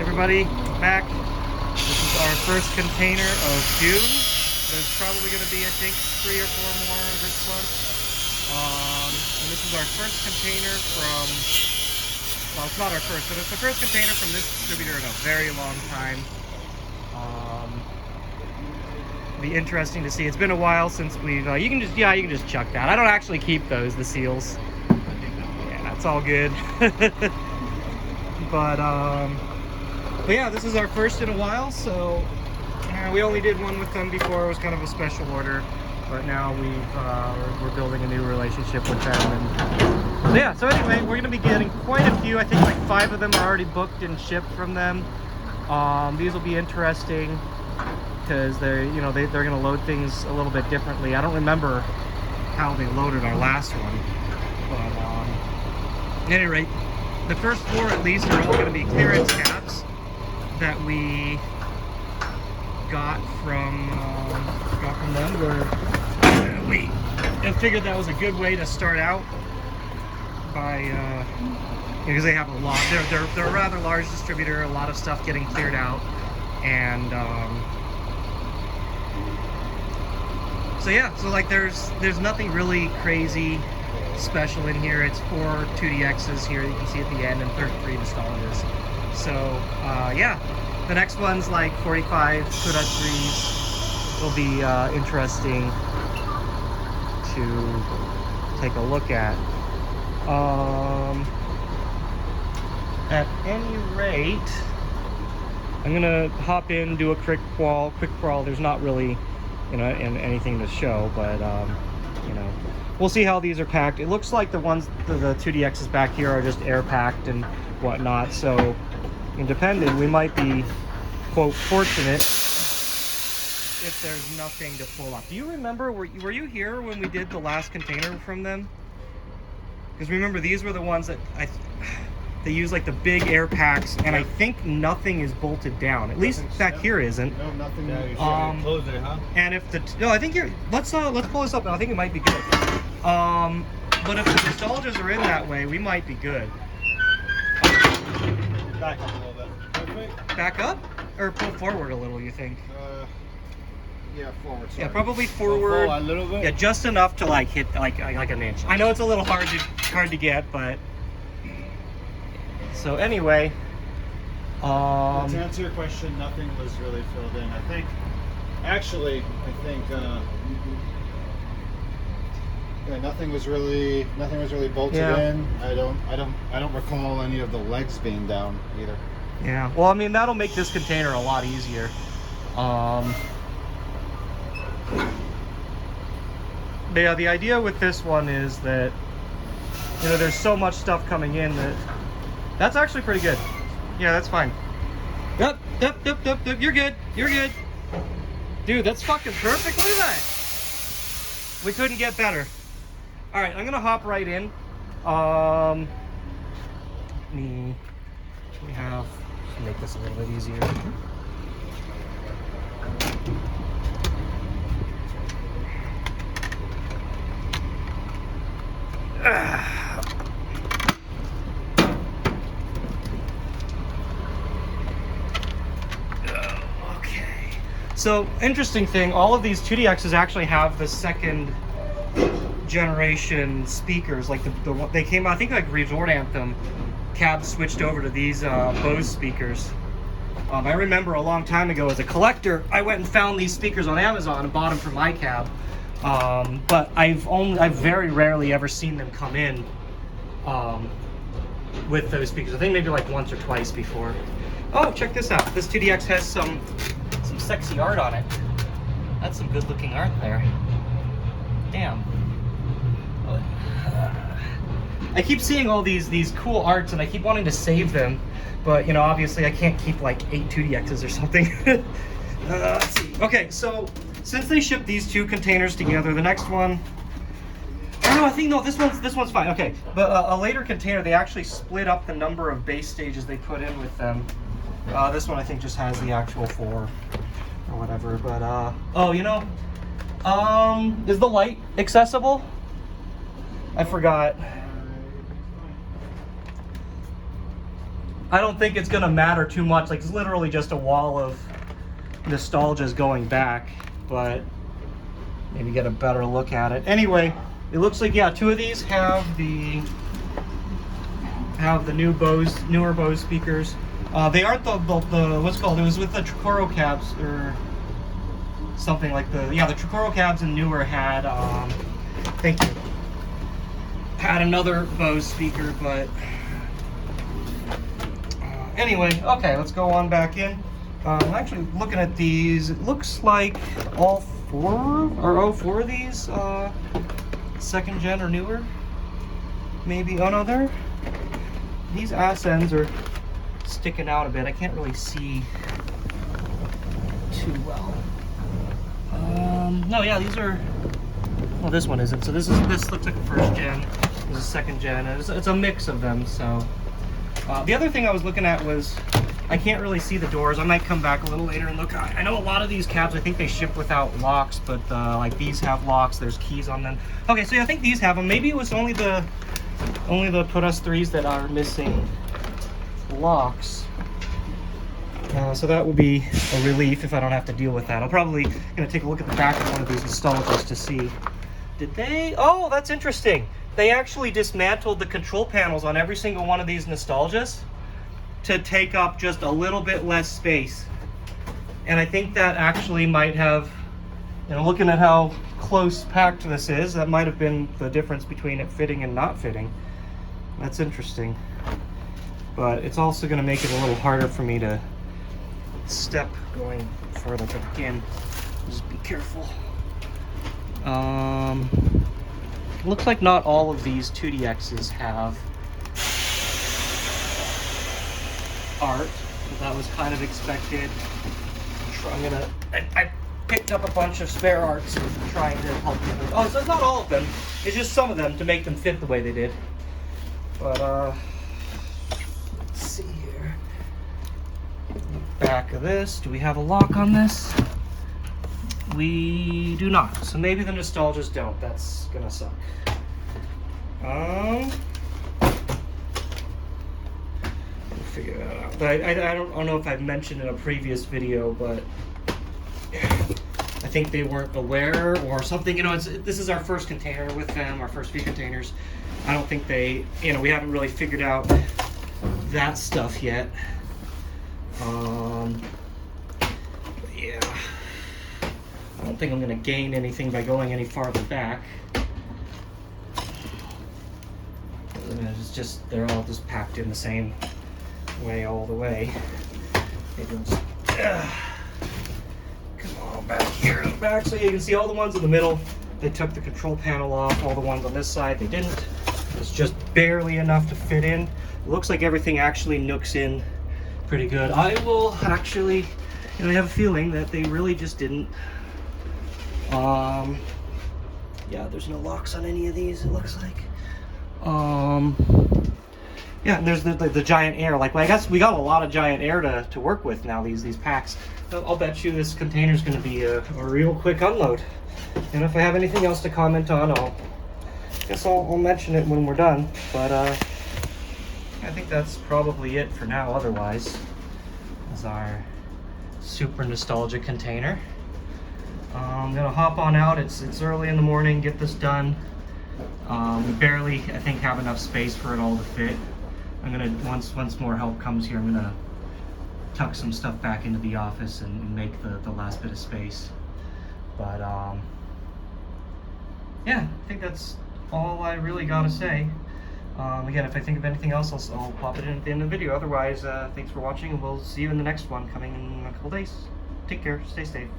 Everybody, back. This is our first container of June. There's probably going to be, I think, 3 or 4 more this month. And this is our first container from, well, it's not our first, but it's the first container from this distributor in a very long time. Be interesting to see. It's been a while since we've, you can just chuck that. I don't actually keep those, the seals. Yeah, that's all good. But yeah, this is our first in a while, so we only did one with them before. It was kind of a special order, but now we're building a new relationship with them. And so yeah, so anyway, we're going to be getting quite a few. I think like 5 of them are already booked and shipped from them. These will be interesting because they're going to load things a little bit differently. I don't remember how they loaded our last one, but at any rate, the first 4 at least are all going to be clearance cabs that we got from them, where we figured that was a good way to start out by because they have a lot. They're a rather large distributor, a lot of stuff getting cleared out, and so yeah, so like there's nothing really crazy special in here. It's 4 2DXs here you can see at the end, and 33 nostalgias. So yeah, the next one's like 45 Kodak 3s will be interesting to take a look at. At any rate, I'm gonna hop in, do a quick crawl. There's not really anything to show, but we'll see how these are packed. It looks like the ones, the 2DXs back here are just air packed and whatnot, so depending, we might be, quote, fortunate if there's nothing to pull up. Do you remember, were you here when we did the last container from them? Because remember, these were the ones that they use like the big air packs, and I think nothing is bolted down. At least back here isn't. No, nothing. Yeah, you should close it, huh? And if I think let's pull this up. I think it might be good. But if the nostalgias are in that way, we might be good. Back up a little bit. Perfect. Back up or pull forward a little, you think? Yeah, forward. Sorry. Yeah, probably forward. A little bit. Yeah, just enough to like hit like an inch. I know it's a little hard to get, but so anyway. To answer your question, nothing was really filled in. I think nothing was really bolted in. I don't recall any of the legs being down either. Yeah. Well, I mean, that'll make this container a lot easier. Yeah, the idea with this one is that there's so much stuff coming in that's actually pretty good. Yeah, that's fine. Yep. You're good. Dude, that's fucking perfect. Look at that. We couldn't get better. All right, I'm gonna hop right in. We have to make this a little bit easier. Okay. So, interesting thing, all of these 2DXs actually have the 2nd generation speakers, like the one they came out, I think like Resort Anthem cabs switched over to these Bose speakers. I remember a long time ago as a collector, I went and found these speakers on Amazon and bought them for my cab. But I've very rarely ever seen them come in with those speakers. I think maybe like once or twice before. Oh, check this out. This 2DX has some sexy art on it. That's some good looking art there. Damn. I keep seeing all these cool arts and I keep wanting to save them, but obviously I can't keep like 8 2DXs or something. Let's see. Okay, so since they shipped these 2 containers together, the next one, I think no, this one's fine. Okay, but a later container, they actually split up the number of base stages they put in with them. This one I think just has the actual 4 or whatever. But is the light accessible? I forgot. I don't think it's gonna matter too much. Like, it's literally just a wall of nostalgias going back, but maybe get a better look at it. Anyway, it looks like, yeah, 2 of these have the newer Bose speakers. They aren't the what's it called? It was with the Tricoro cabs or something like the Tricoro cabs and newer had thank you, had another Bose speaker, but anyway, okay, let's go on back in. I'm actually looking at these. It looks like all 4 of these 2nd gen or newer. Maybe. Oh no, these ass ends are sticking out a bit. I can't really see too well. No, yeah, these are. Well, this one isn't. So this looks like a 1st gen. This is 2nd gen. It's a mix of them. So the other thing I was looking at was, I can't really see the doors. I might come back a little later and look. I know a lot of these cabs, I think they ship without locks, but like these have locks. There's keys on them. Okay, so yeah, I think these have them. Maybe it was only the Put Us 3s that are missing locks. So that will be a relief if I don't have to deal with that. I'm probably gonna take a look at the back of one of these nostalgias to see. Did they? Oh, that's interesting. They actually dismantled the control panels on every single one of these nostalgias to take up just a little bit less space. And I think that actually might have, you know, looking at how close packed this is, that might have been the difference between it fitting and not fitting. That's interesting. But it's also going to make it a little harder for me to step going further. But again, just be careful. Looks like not all of these 2DXs have art, but that was kind of expected. I picked up a bunch of spare arts and trying to help people. Oh, so it's not all of them. It's just some of them to make them fit the way they did. But let's see here. Back of this. Do we have a lock on this? We do not. So maybe the nostalgias don't. That's gonna suck. We'll figure that out. But I don't know if I've mentioned in a previous video, but I think they weren't aware or something. You know, this is our first container with them, our first few containers. I don't think they, you know, we haven't really figured out that stuff yet. Yeah. I don't think I'm going to gain anything by going any farther back. It's just, they're all just packed in the same way all the way. Maybe I'll just, come on back here, back, so you can see all the ones in the middle. They took the control panel off. All the ones on this side, they didn't. It's just barely enough to fit in. It looks like everything actually nooks in pretty good. I will actually, you know, I have a feeling that they really just didn't. Yeah, there's no locks on any of these, it looks like. Yeah, and there's the giant air. Like, well, I guess we got a lot of giant air to work with now, these packs. I'll bet you this container's going to be a real quick unload. And if I have anything else to comment on, I'll mention it when we're done. But I think that's probably it for now. Otherwise, is our super nostalgic container. I'm gonna hop on out. It's early in the morning. Get this done. We barely, I think, have enough space for it all to fit. I'm gonna once more help comes here, I'm gonna tuck some stuff back into the office and make the last bit of space. But yeah, I think that's all I really gotta say. Again, if I think of anything else, I'll pop it in at the end of the video. Otherwise, thanks for watching, and we'll see you in the next one coming in a couple days. Take care. Stay safe.